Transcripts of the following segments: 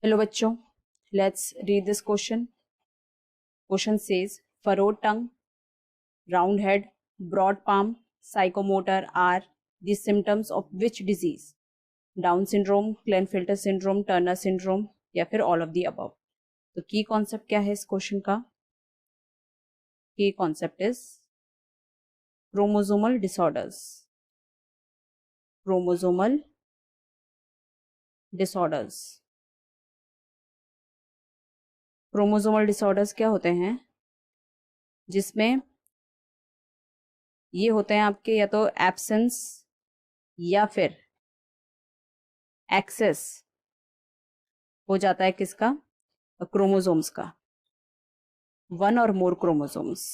Hello बच्चों, let's read this question. Question says furrowed tongue, round head, broad palm, psychomotor are the symptoms of which disease? Down syndrome, Klinefelter syndrome, Turner syndrome या फिर all of the above. तो की concept क्या है इस question का? की concept is chromosomal disorders. Chromosomal disorders. Chromosomal disorders क्या होते हैं? जिसमें ये होते हैं आपके या तो एब्सेंस या फिर एक्सेस हो जाता है किसका? क्रोमोसोम्स का, वन और मोर क्रोमोसोम्स.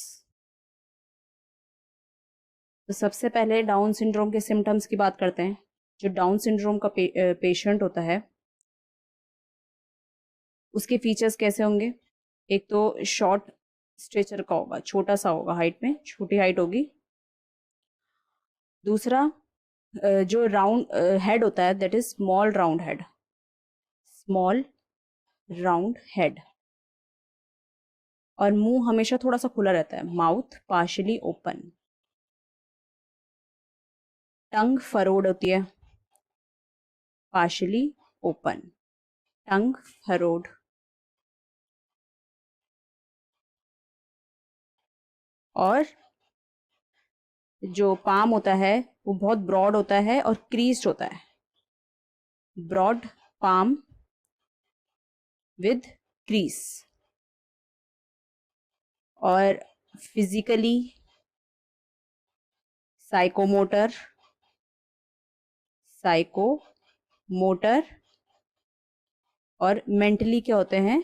तो सबसे पहले डाउन सिंड्रोम के सिम्टम्स की बात करते हैं. जो डाउन सिंड्रोम का पेशेंट होता है उसके फीचर्स कैसे होंगे? एक तो शॉर्ट स्ट्रेचर का होगा, छोटा सा होगा, हाइट में छोटी हाइट होगी. दूसरा जो राउंड हेड होता है that is small round head. Small round head. और मुंह हमेशा थोड़ा सा खुला रहता है, माउथ पार्शियली ओपन. टंग फरोड होती है, पार्शियली ओपन. टंग फरोड. और जो पाम होता है वो बहुत ब्रॉड होता है और क्रीज्ड होता है. Broad palm with crease. और फिजिकली साइकोमोटर और मेंटली क्या होते हैं?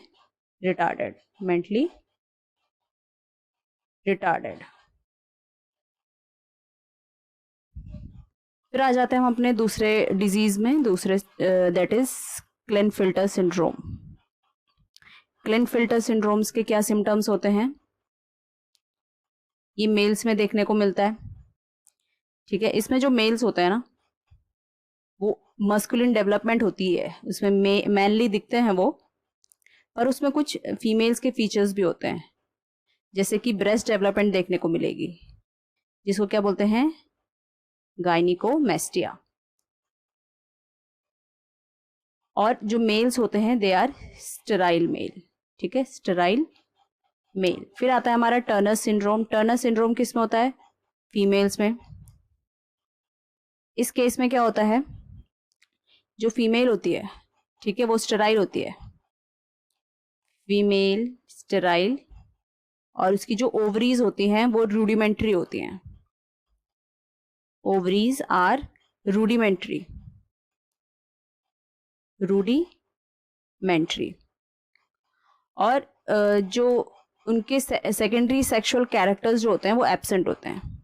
रिटार्डेड. Mentally retarded. फिर आ जाते हैं हम अपने दूसरे डिजीज में, दूसरे दैट इज क्लेनफिल्टर सिंड्रोम. क्लेनफिल्टर सिंड्रोम्स के क्या सिम्टम्स होते हैं? ये मेल्स में देखने को मिलता है. ठीक है, इसमें जो मेल्स होते हैं ना वो मस्कुलिन डेवलपमेंट होती है, उसमें मैनली दिखते हैं वो, पर उसमें कुछ फीमेल्स के फीचर्स भी होते हैं, जैसे कि ब्रेस्ट डेवलपमेंट देखने को मिलेगी, जिसको क्या बोलते हैं? गायनिकोमेस्टिया. और जो मेल्स होते हैं दे आर स्टेराइल मेल. ठीक है, स्टेराइल मेल. फिर आता है हमारा टर्नर सिंड्रोम. टर्नर सिंड्रोम किस में होता है? फीमेल्स में. इस केस में क्या होता है? जो फीमेल होती है, ठीक है, वो स्टेराइल होती है, फीमेल स्टेराइल. और उसकी जो ओवरीज होती हैं वो रूडिमेंट्री होती हैं. Ovaries are rudimentary. रूडिमेंट्री. और जो उनके सेकेंडरी सेक्सुअल कैरेक्टर्स जो होते हैं वो एब्सेंट होते हैं.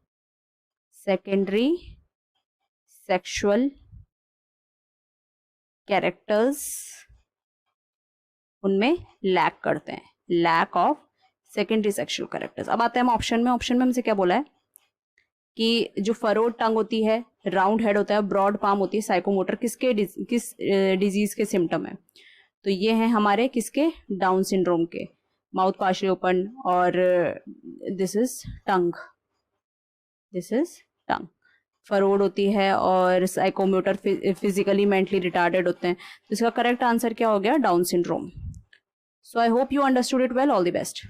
सेकेंडरी सेक्सुअल कैरेक्टर्स उनमें लैक करते हैं. Lack of secondary sexual characters. अब आते हैं हम ऑप्शन में. ऑप्शन में हमसे क्या बोला है कि जो फरोड टंग होती है, राउंड हेड होता है, ब्रॉड पाम होती है, साइकोमोटर किस डिजीज के सिम्टम है? तो ये हैं हमारे किसके? डाउन सिंड्रोम के. माउथ पार्शियली ओपन और this is tongue. This is tongue. Furrowed होती है और साइकोमोटर फिजिकली मेंटली रिटार्डेड होते हैं. तो इसका करेक्ट आंसर क्या हो गया? Down syndrome. So I hope you understood it well. All the best.